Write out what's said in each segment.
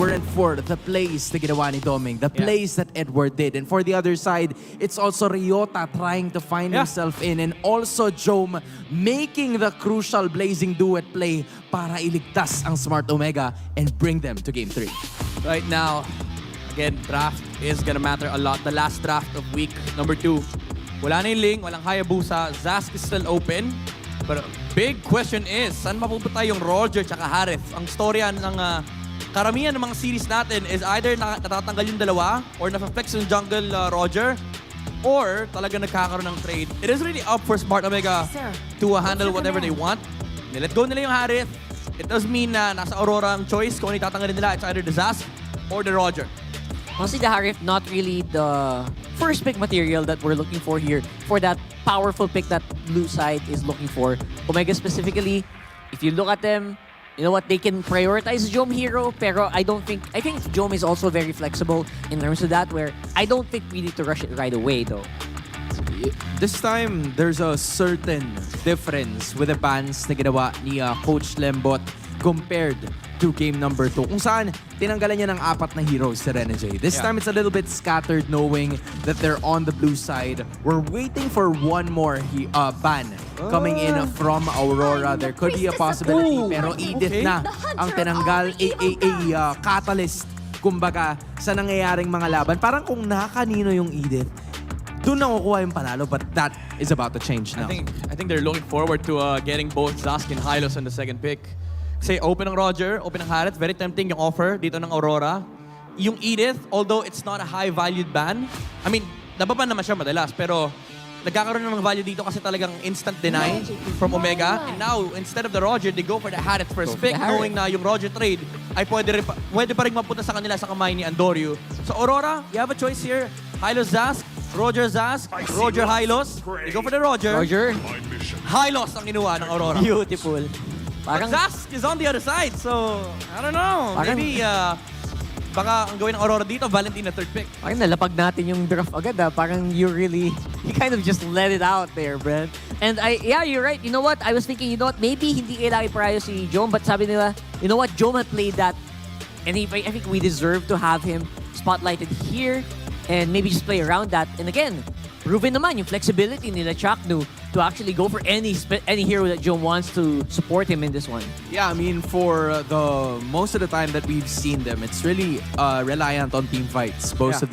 weren't for the plays na ginawa ni Doming, the plays that Edward did. And for the other side, it's also Ryota trying to find himself in, and also Jome making the crucial blazing duet play para iligtas ang Smart Omega and bring them to Game 3. Right now, again, draft is gonna matter a lot. The last draft of week number 2. Wala na yung Ling, walang Hayabusa. Zask is still open. But big question is, saan mapupunta yung Roger tsaka Harith? Ang storya ng karamihan ng mga series natin is either natatanggal yung dalawa or na-flex yung jungle Roger or talaga nagkakaroon ng trade. It is really up for Smart Omega to handle whatever they want. Nilet go nila yung Harith. It does mean na nasa Aurora ang choice kung ano itatanggalin nila. It's either the Zask or the Roger. Honestly, the Harith not really the first pick material that we're looking for here for that powerful pick that blue side is looking for. Omega specifically, if you look at them, you know what, they can prioritize Jome hero, pero I think Jome is also very flexible in terms of that, where I don't think we need to rush it right away though. This time, there's a certain difference with the bans na ginawa ni Coach Lembot compared to game number 2. Kung saan, tinanggalan niya ng 4 na heroes si Renegade. This time, it's a little bit scattered knowing that they're on the blue side. We're waiting for one more ban coming in from Aurora. There could be a possibility, pero Edith na ang tinanggal, catalyst, kumbaga, sa nangyayaring mga laban. Parang kung nakakanino yung Edith, doon nakukuha yung panalo, but that is about to change now. I think they're looking forward to getting both Zask and Hylos on the second pick. Kasi open ng Roger, open ng Harith, very tempting yung offer dito ng Aurora. Yung Edith, although it's not a high-valued ban, I mean, nababan naman siya madalas, pero nagkakaroon ng value dito kasi talagang instant deny from Omega. And now, instead of the Roger, they go for the Harith first pick, knowing na yung Roger trade ay pwede pa rin mapunta sa kanila sa kamay ni Andoryu. So Aurora, you have a choice here. Hylos Zask, Roger Zask, Roger Hylos. They go for the Roger. Hylos ang kinuha ng Aurora. Beautiful. But Zask is on the other side, so I don't know. Maybe baka ang gawin ng Aurora dito, Valentina third pick. Parang nalapag natin yung draft agad Parang you kind of just let it out there, Brent. And yeah, you're right. You know what? I was thinking, you know what? Maybe hindi kailangan i-prior si Jome, but sabi nila, you know what? Jome had played that. And I think we deserve to have him spotlighted here and maybe just play around that. And again, proven naman yung flexibility nila Chaknu to actually go for any hero that Jome wants to support him in this one. Yeah, I mean, for the most of the time that we've seen them, it's really reliant on team fights. Both of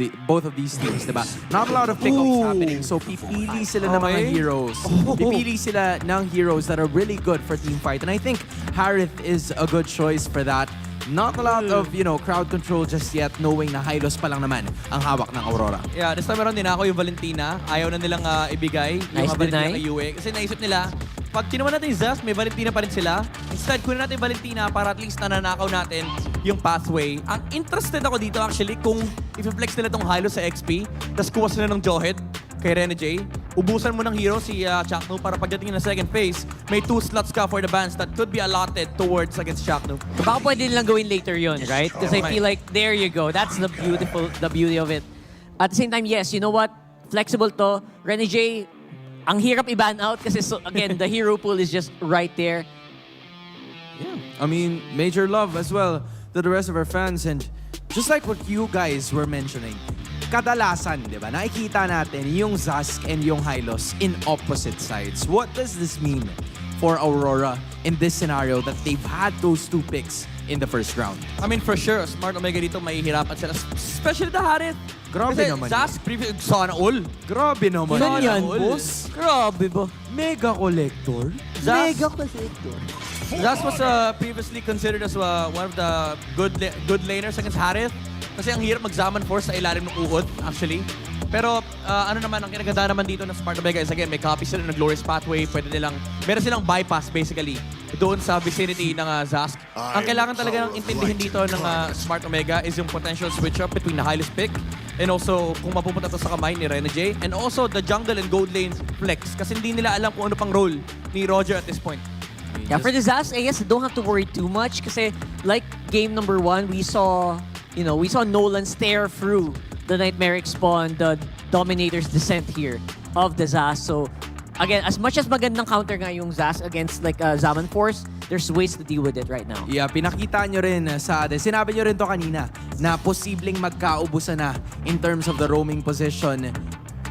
these teams, diba? Not a lot of pickups happening. So pipili sila ng mga heroes. Pipili sila ng heroes that are really good for team fight. And I think Harith is a good choice for that. Not a lot of, crowd control just yet, knowing na Hylos pa lang naman ang hawak ng Aurora. Yeah, this time around din ako yung Valentina. Ayaw na nilang ibigay yung Valentina kay Yue. Kasi naisip nila, pag kinuha natin yung Zask, may Valentina pa rin sila. Instead, kunin natin yung Valentina para at least nananakaw natin yung pathway. Ang interested ako dito actually kung i-flex nila tong Hylos sa XP, tapos kuha sila ng Jawhead kay Renegade. Ubusan mo ng hero si Chaknu para pagdating na second phase, may 2 slots ka for the bans that could be allotted towards against Chaknu. Baka pwede nilang gawin later yun, right? Because I feel like, there you go. That's the beauty of it. At the same time, yes, you know what? Flexible to. Renegade, ang hirap i-ban out kasi again, the hero pool is just right there. Yeah, I mean, major love as well to the rest of our fans. And just like what you guys were mentioning, kadalasan, di ba, nakikita natin yung Zask and yung Hylos in opposite sides. What does this mean for Aurora in this scenario that they've had those 2 picks in the first round? I mean, for sure, Smart Omega dito mahihirapan sila. Especially the Harith. Grabe naman. Zask, sana all. Grabe naman. Yan, boss. Grabe ba? Mega collector? Mega collector. Zask was previously considered as one of the good laners against Harith. Kasi ang hirap mag-Zaman Force sa ilalim ng uhod, actually. Pero ano naman, ang kinaganda naman dito ng Smart Omega is again, may copy sila ng Glorious Pathway. Meron silang bypass basically doon sa vicinity ng Zask. Ang kailangan talaga ng intindihin dito ng Smart Omega is yung potential switch-up between the Hylos pick and also kung mapupunta to sa kamay ni Renegade and also the jungle and gold lane flex kasi hindi nila alam kung ano pang role ni Roger at this point. Yeah, for the Zask, I guess don't have to worry too much kasi like game number 1, we saw Nolan stare through the Nightmaric Spawn, the Dominator's Descent here of the Zask. So, again, as much as magandang counter nga yung Zask against like Zaman Force, there's ways to deal with it right now. Yeah, pinakita nyo rin sa atin. Sinabi nyo rin to kanina na posibleng magkaubusan na in terms of the roaming position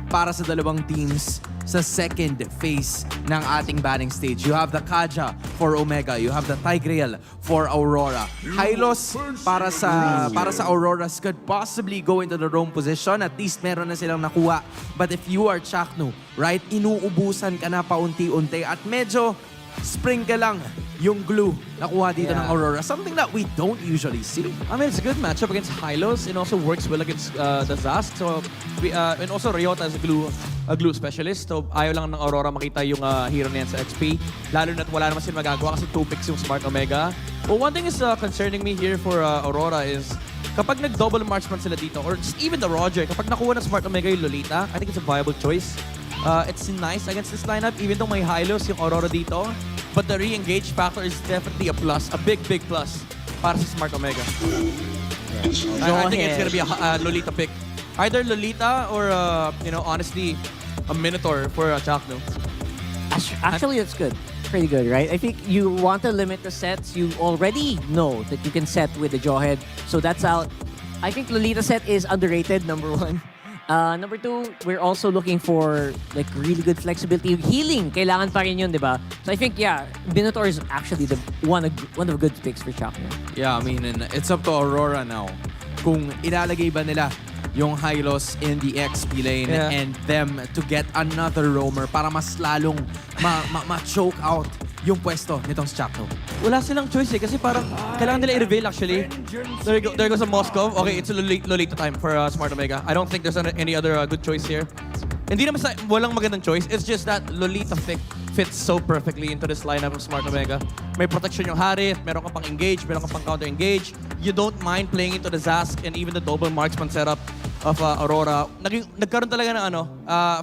para sa dalawang teams sa second phase ng ating batting stage. You have the Kaja for Omega. You have the Tigreal for Aurora. Hylos para sa Auroras could possibly go into the roam position. At least meron na silang nakuha. But if you are Chaknu, right, inuubusan ka na paunti-unti at medyo sprinkle lang yung glue nakuha dito ng Aurora. Something that we don't usually see. I mean, it's a good matchup against Hylos. It also works well against the Zask. So, and also Ryota is a glue specialist. So, ayaw lang ng Aurora makita yung hero na yan sa XP. Lalo na't wala naman sila magagawa kasi 2 picks yung Smart Omega. Well, one thing is concerning me here for Aurora is kapag nag-double marksman sila dito, or just even the Roger, kapag nakuha ng Smart Omega yung Lolita, I think it's a viable choice. It's nice against this lineup, even though may Hylos yung Aurora dito. But the re-engage factor is definitely a plus, a big plus para sa Smart Omega. I think it's gonna be a Lolita pick. Either Lolita or, honestly, a Minotaur for Chaknu. Actually, that's good. Pretty good, right? I think you want to limit the sets. You already know that you can set with the Jawhead, so that's out. I think Lolita set is underrated, number 1. Number 2, we're also looking for like really good flexibility. Healing, kailangan pa rin yun, di ba? So I think, Minotaur is actually the one of the good picks for Chaknu. Yeah, I mean, and it's up to Aurora now kung ilalagay ba nila yung Hylos in the XP lane and them to get another roamer para mas lalong ma-choke out yung pwesto nitong Chaknu. Wala silang choice kasi parang kailangan nila i-reveal actually. There goes a Moscow. Okay, it's a Lolita time for Smart Omega. I don't think there's any other good choice here. Hindi naman walang magandang choice. It's just that Lolita fits so perfectly into this lineup of Smart Omega. May protection yung Harith, meron ka pang engage, meron ka pang counter-engage. You don't mind playing into the Zask and even the double marksman setup of Aurora. Nagkaroon talaga ng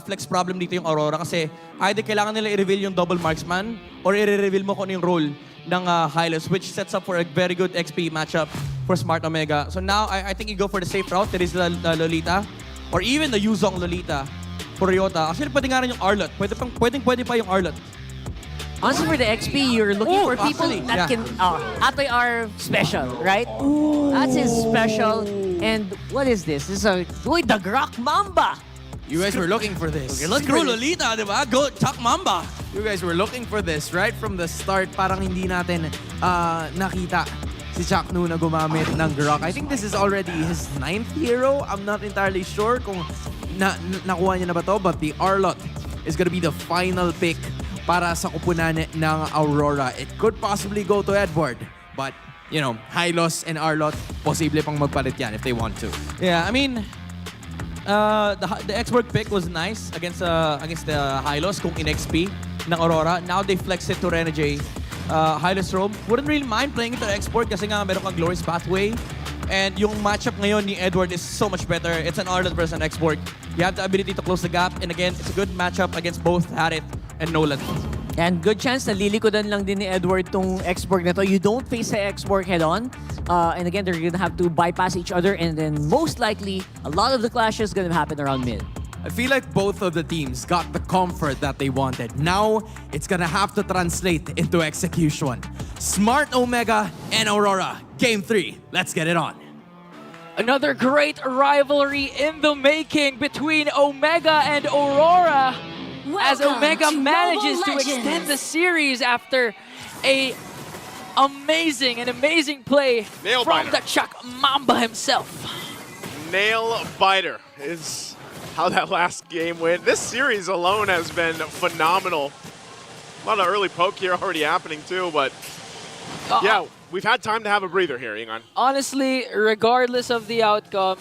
flex problem dito yung Aurora kasi either kailangan nila i-reveal yung double marksman or i-reveal mo kung ano yung role ng Hylos, which sets up for a very good XP matchup for Smart Omega. So now, I think you go for the safe route. There is the Lolita or even the Yuzong Lolita for Ryota. Actually, pwede nga rin yung Arlot. Pwede pa yung Arlot. Honestly, for the XP, you're looking for people that can... Atoy are special, right? That's his special. And what is this? This is the Grok Mamba! You guys were looking for this. Screw Lolita, di ba? Go, Chak Mamba! You guys were looking for this right from the start. Parang hindi natin nakita si Chaknu na gumamit ng Grok. I think this is already his 9th hero. I'm not entirely sure kung nakuha niya na ba to, but the Arlot is gonna be the final pick para sa kupunan ng Aurora. It could possibly go to Edward, but Hylos and Arlot, posible pang magpalit yan if they want to. Yeah, I mean, the expert pick was nice against the Hylos kung in XP ng Aurora. Now they flex it to Renegade. Hylos Roam, wouldn't really mind playing it to export kasi nga meron kang Glorious Pathway. And yung matchup ngayon ni Edward is so much better. It's an Arlot versus an export. You have the ability to close the gap. And again, it's a good matchup against both Harith and Nolan. And good chance na lilikodan lang din ni Edward tong export na to. You don't face the export head-on. And again, they're gonna have to bypass each other. And then most likely, a lot of the clashes gonna happen around mid. I feel like both of the teams got the comfort that they wanted. Now, it's gonna have to translate into execution. Smart Omega and Aurora, Game 3. Let's get it on. Another great rivalry in the making between Omega and Aurora as Omega manages to extend the series after a amazing play from the Chuck Mamba himself. Nail biter is how that last game went. This series alone has been phenomenal. A lot of early poke here already happening too, but yeah, we've had time to have a breather here, Ingan. Honestly, regardless of the outcome,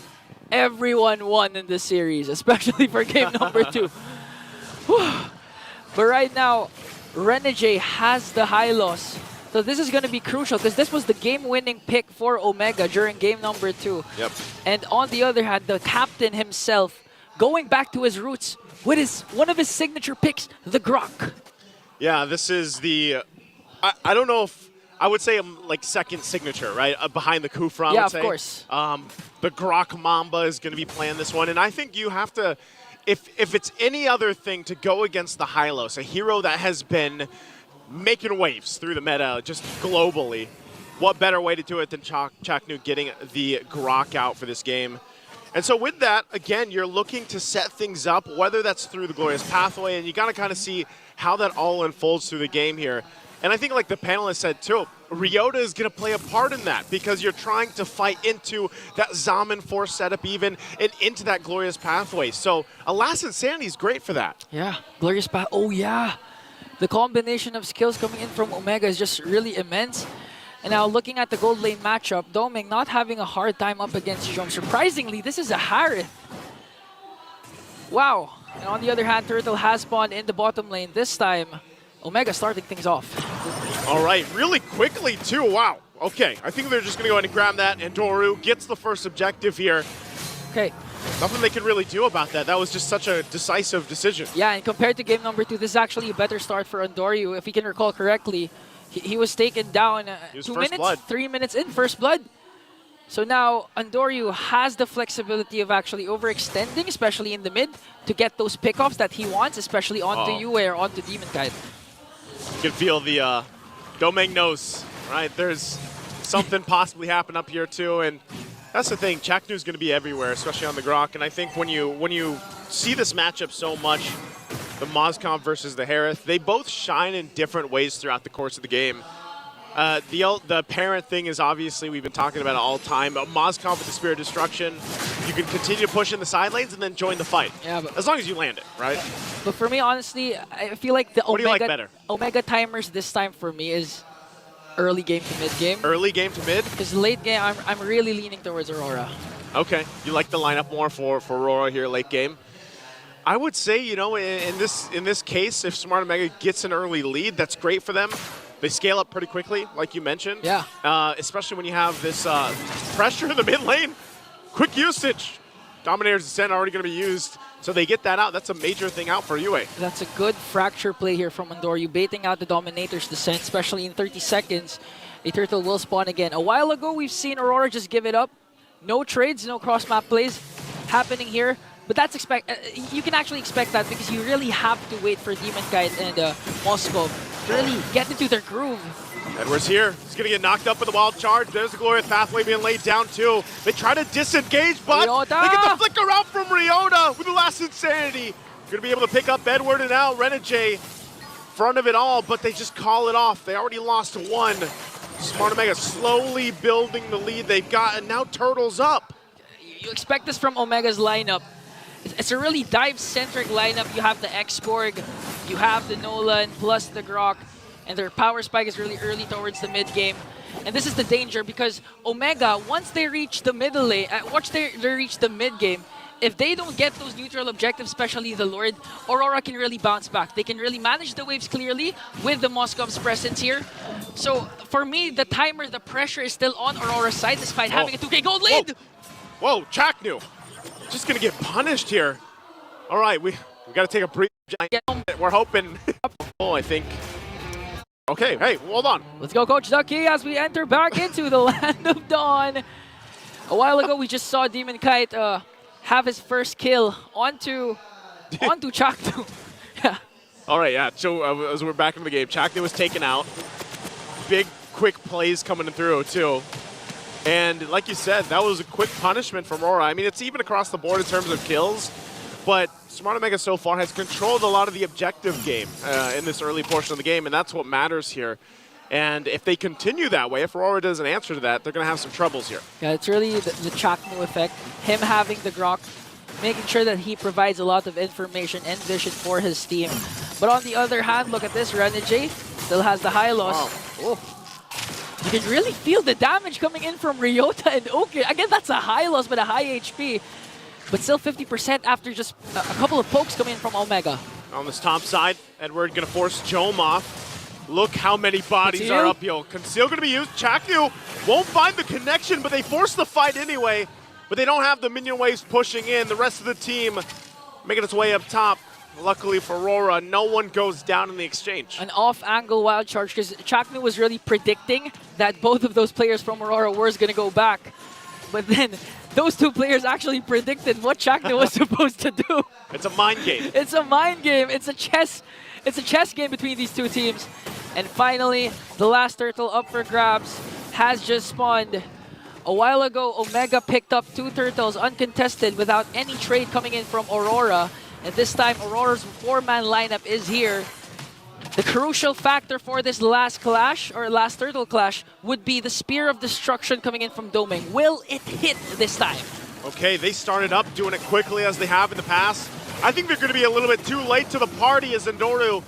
everyone won in this series, especially for game number 2. But right now, Renegade has the Hylos. So this is going to be crucial because this was the game-winning pick for Omega during game number 2. Yep. And on the other hand, the captain himself going back to his roots with one of his signature picks, the Grok. Yeah, this is the... I don't know if... I would say like second signature, right? Behind the Kufra, I would say. Yeah, of course. The Grok Mamba is going to be playing this one. And I think you have to... If it's any other thing to go against the Hylos, a hero that has been making waves through the meta just globally. What better way to do it than Chaknu getting the Grok out for this game? And so with that, again, you're looking to set things up, whether that's through the Glorious Pathway, and you got to kind of see how that all unfolds through the game here. And I think like the panelists said too, Ryota is going to play a part in that because you're trying to fight into that Zaman Force setup even and into that Glorious Pathway. So Alas Insanity is great for that. Yeah, Glorious Path. Oh, yeah. The combination of skills coming in from Omega is just really immense. And now looking at the gold lane matchup, Doming not having a hard time up against Jom. Surprisingly, this is a Harith. Wow. And on the other hand, Turtle has spawned in the bottom lane. This time, Omega starting things off. All right, really quickly too, wow. Okay, I think they're just gonna go ahead and grab that, and Doru gets the first objective here. Okay. Nothing they could really do about that. That was just such a decisive decision. Yeah, and compared to game number 2, this is actually a better start for Andoryu. If we can recall correctly, he was taken down 2 minutes, blood. 3 minutes in, first blood. So now Andoryu has the flexibility of actually overextending, especially in the mid, to get those pickoffs that he wants, especially onto Yue or onto Demon Kite. You can feel the Domeng knows, right? There's something possibly happen up here too, and that's the thing. Chaknu's going to be everywhere, especially on the Grok. And I think when you see this matchup so much, the Mozcomp versus the Harith, they both shine in different ways throughout the course of the game. The parent thing is obviously, we've been talking about it all the time. Mozcomp with the Spirit of Destruction, you can continue to push in the side lanes and then join the fight. Yeah, but as long as you land it, right? But for me, honestly, I feel like the What do you like better? Omega timers this time for me is early game to mid game. Early game to mid? Because late game, I'm really leaning towards Aurora. Okay, you like the lineup more for Aurora here late game. I would say, you know, in this case, if Smart Omega gets an early lead, that's great for them. They scale up pretty quickly, like you mentioned. Yeah. Especially when you have this pressure in the mid lane. Quick usage. Dominator's Descent already going to be used, so they get that out. That's a major thing out for UA. That's a good fracture play here from Andoryu, baiting out the Dominator's Descent, especially in 30 seconds. A Turtle will spawn again. A while ago, we've seen Aurora just give it up. No trades, no cross-map plays happening here. But that's you can actually expect that because you really have to wait for Demon Kite and Moscow to really get into their groove. Edwards here. He's going to get knocked up with the wild charge. There's the Glorious Pathway being laid down too. They try to disengage, but Ryota! they get the flicker out from Ryota with the last Insanity. Going to be able to pick up Edward and now Renegade front of it all, but they just call it off. They already lost one. Smart Omega slowly building the lead they've got, and now Turtle's up. You expect this from Omega's lineup. It's a really dive-centric lineup. You have the X-Borg, you have the Nolan, plus the Grok, and their power spike is really early towards the mid-game. And this is the danger because Omega, once they reach the middle lane, once they reach the mid-game, if they don't get those neutral objectives, especially the Lord, Aurora can really bounce back. They can really manage the waves clearly with the Moscov's presence here. So for me, the timer, the pressure is still on Aurora's side despite having a 2K gold lead. Whoa, Chaknu. Just gonna get punished here. All right, we got to take a brief. We're hoping. I think. Okay, hey, hold on. Let's go, Coach Ducky, as we enter back into the Land of Dawn. A while ago, we just saw Demon Kite have his first kill onto Chaknu. Yeah. All right, yeah. So as we're back into the game, Chaknu was taken out. Big, quick plays coming through too. And like you said, that was a quick punishment from Aurora. I mean, it's even across the board in terms of kills, but Smart Omega so far has controlled a lot of the objective game in this early portion of the game, and that's what matters here. And if they continue that way, if Aurora doesn't answer to that, they're going to have some troubles here. Yeah, it's really the Chaknu effect. Him having the Grok, making sure that he provides a lot of information and vision for his team. But on the other hand, look at this, Renegade still has the high loss. Wow. Oh. You can really feel the damage coming in from Ryota and Oki. Again, that's a high loss, but a high HP. But still 50% after just a couple of pokes coming in from Omega. On this top side, Edward going to force Jome off. Look how many bodies are up here. Conceal going to be used. Chaknu won't find the connection, but they force the fight anyway. But they don't have the minion waves pushing in. The rest of the team making its way up top. Luckily for Aurora, no one goes down in the exchange. An off-angle wild charge, because Chaknu was really predicting that both of those players from Aurora were going to go back. But then those two players actually predicted what Chaknu was supposed to do. It's a mind game. It's a mind game. It's a chess game between these two teams. And finally, the last turtle up for grabs has just spawned. A while ago, Omega picked up 2 turtles uncontested without any trade coming in from Aurora. And this time, Aurora's 4-man lineup is here. The crucial factor for this last clash, or last turtle clash, would be the Spear of Destruction coming in from Doming. Will it hit this time? Okay, they started up doing it quickly as they have in the past. I think they're going to be a little bit too late to the party as Endoru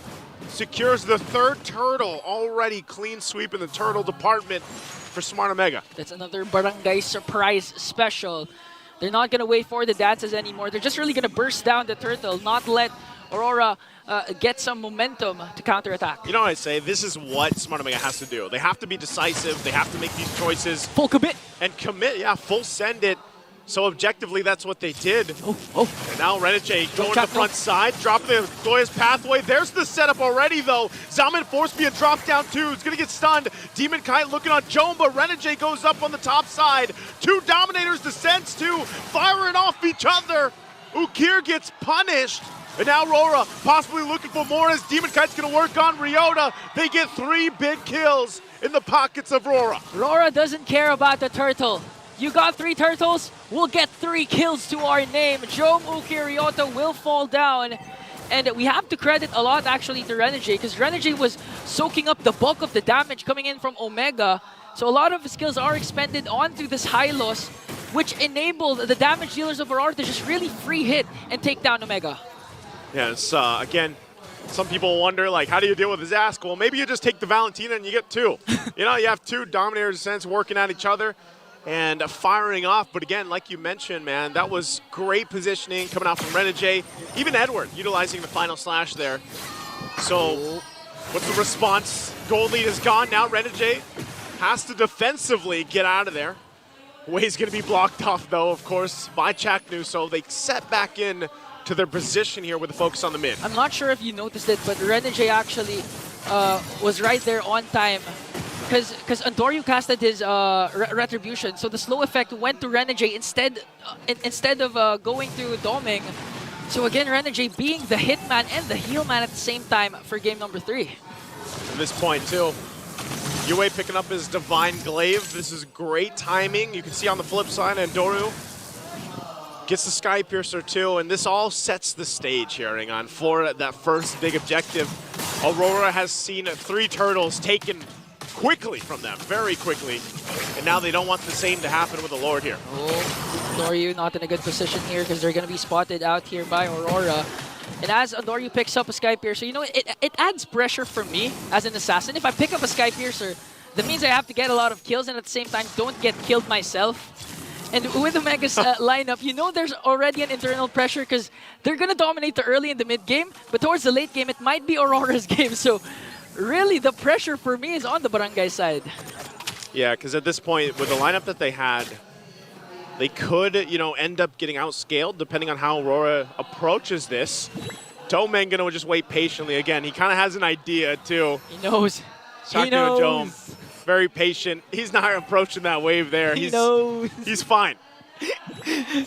secures the 3rd turtle, already clean sweep in the turtle department for Smart Omega. That's another Barangay surprise special. They're not going to wait for the dances anymore. They're just really going to burst down the turtle, not let Aurora get some momentum to counterattack. You know what I say? This is what Smart Omega has to do. They have to be decisive. They have to make these choices. Full commit. And commit, yeah, full send it. So objectively, that's what they did. And now Renegade going to the front side, dropping the Glorious Pathway. There's the setup already, though. Zalman forced me a drop down 2. He's going to get stunned. Demon Kite looking on Joan, but Renegade goes up on the top side. 2 Dominators descends to, firing off each other. Ukir gets punished. And now RORA possibly looking for more as Demon Kite's going to work on Ryota. They get 3 big kills in the pockets of RORA. RORA doesn't care about the turtle. You got 3 turtles, we'll get 3 kills to our name. Jom, Uki, Ryota will fall down. And we have to credit a lot actually to Renegade, because Renegade was soaking up the bulk of the damage coming in from Omega. So a lot of his skills are expended onto this Hylos, which enabled the damage dealers of Aurora to just really free hit and take down Omega. Yeah, it's, again, some people wonder, like, how do you deal with his ask? Well, maybe you just take the Valentina and you get 2. You know, you have 2 Dominators, in a sense, working at each other and firing off. But again, like you mentioned, man, that was great positioning coming out from Renegade. Even Edward utilizing the final slash there. So what's the response? Gold lead is gone. Now Renegade has to defensively get out of there. Way's going to be blocked off, though, of course, by Chaknu. So they set back in to their position here with a focus on the mid. I'm not sure if you noticed it, but Renegade actually was right there on time. Because Andoryu casted his Retribution, so the slow effect went to Renegade instead of going to Doming. So again, Renegade being the hitman and the heal man at the same time for game number 3. At this point, too, Yue picking up his Divine Glaive. This is great timing. You can see on the flip side, Andoryu gets the Sky Piercer, too, and this all sets the stage here, Ringon, for that first big objective. Aurora has seen 3 turtles taken quickly from them, very quickly. And now they don't want the same to happen with the Lord here. Oh, Andoryu not in a good position here because they're going to be spotted out here by Aurora. And as Andoryu picks up a Sky Piercer, you know, it adds pressure for me as an assassin. If I pick up a Sky Piercer, that means I have to get a lot of kills and at the same time don't get killed myself. And with Omega's lineup, you know there's already an internal pressure because they're going to dominate the early and the mid game, but towards the late game, it might be Aurora's game. So really, the pressure for me is on the Barangay side. Yeah, because at this point, with the lineup that they had, they could, you know, end up getting outscaled depending on how Aurora approaches this. Domeng gonna just wait patiently again. He kind of has an idea too. He knows. Chaknu He knows. Jom, very patient. He's not approaching that wave there. He knows. He's fine.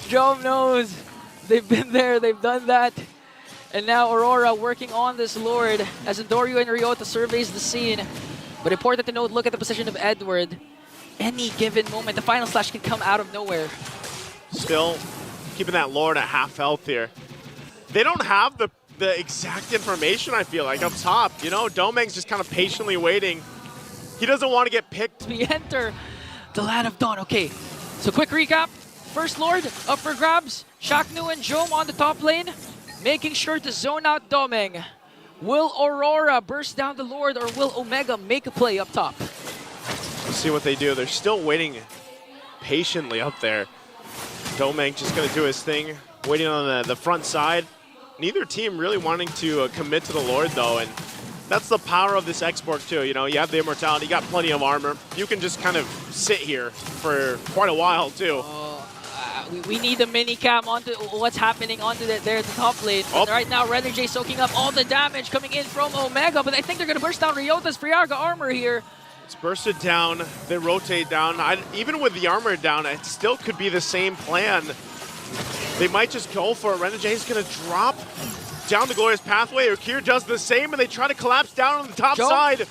Jom knows. They've been there. They've done that. And now Aurora working on this Lord as Andoryu and Ryota surveys the scene. But important to note, look at the position of Edward. Any given moment, the final slash can come out of nowhere. Still keeping that Lord at half health here. They don't have the exact information, I feel like, up top. You know, Domeng's just kind of patiently waiting. He doesn't want to get picked. We enter the Land of Dawn. Okay, so quick recap. First Lord up for grabs. Chaknu and Jom on the top lane, making sure to zone out Domeng. Will Aurora burst down the Lord or will Omega make a play up top? We'll see what they do. They're still waiting patiently up there. Domeng just going to do his thing, waiting on the front side. Neither team really wanting to commit to the Lord, though, and that's the power of this export, too. You know, you have the Immortality, you got plenty of armor. You can just kind of sit here for quite a while, too. We need a mini cam onto what's happening onto the top lane. Oh. Right now, Renegade soaking up all the damage coming in from Omega, but I think they're going to burst down Ryota's Friarga armor here. It's bursted down, they rotate down. Even with the armor down, it still could be the same plan. They might just go for it. Renegade's going to drop down the Glorious Pathway. Ukir does the same, and they try to collapse down on the top side.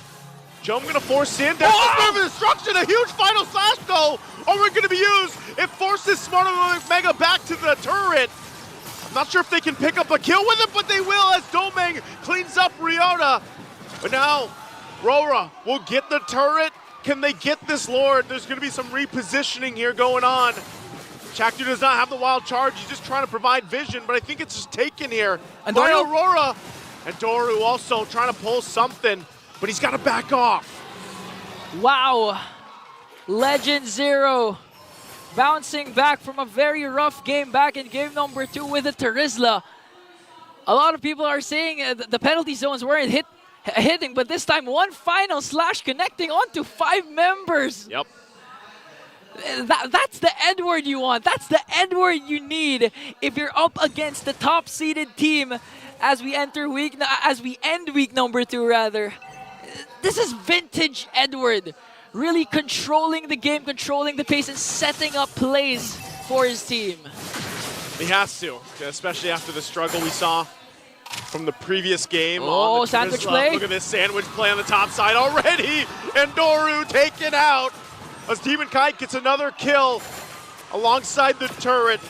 Jom gonna force in. There's the Storm of Destruction. A huge final slash though. Only gonna be used. It forces Smart Omega back to the turret. I'm not sure if they can pick up a kill with it, but they will as Domeng cleans up Ryota. But now, RORA will get the turret. Can they get this Lord? There's gonna be some repositioning here going on. Chakdu does not have the wild charge. He's just trying to provide vision, but I think it's just taken here And by Doru. Aurora. And Doru also trying to pull something, but he's got to back off. Wow. Legend Zero bouncing back from a very rough game back in game number 2 with the Terizla. A lot of people are saying the penalty zones weren't hitting, but this time one final slash connecting onto 5 members. Yep. That's the Edward you want. That's the Edward you need if you're up against the top-seeded team as we end week number 2 rather. This is vintage Edward, really controlling the game, controlling the pace, and setting up plays for his team. He has to, especially after the struggle we saw from the previous game. Oh, on the sandwich Terizla. play. Look at this sandwich play on the top side already, and Doru taken out as Demon Kite gets another kill alongside the turret.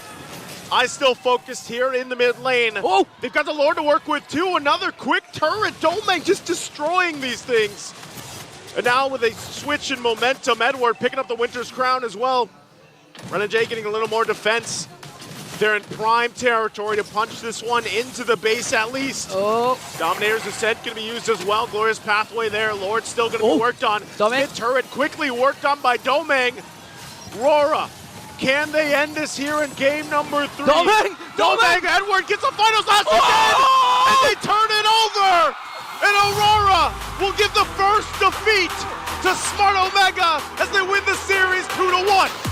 I still focused here in the mid lane. Oh! They've got the Lord to work with too. Another quick turret. Domeng just destroying these things. And now with a switch in momentum, Edward picking up the Winter's Crown as well. Renegade getting a little more defense. They're in prime territory to punch this one into the base at least. Oh, Dominator's Ascent going to be used as well. Glorious Pathway there. Lord's still going to be worked on. Domeng. Mid turret quickly worked on by Domeng. RORA, can they end this here in game number 3? Domeng! Edward gets a final slash again! And they turn it over! And Aurora will give the first defeat to Smart Omega as they win the series 2-1.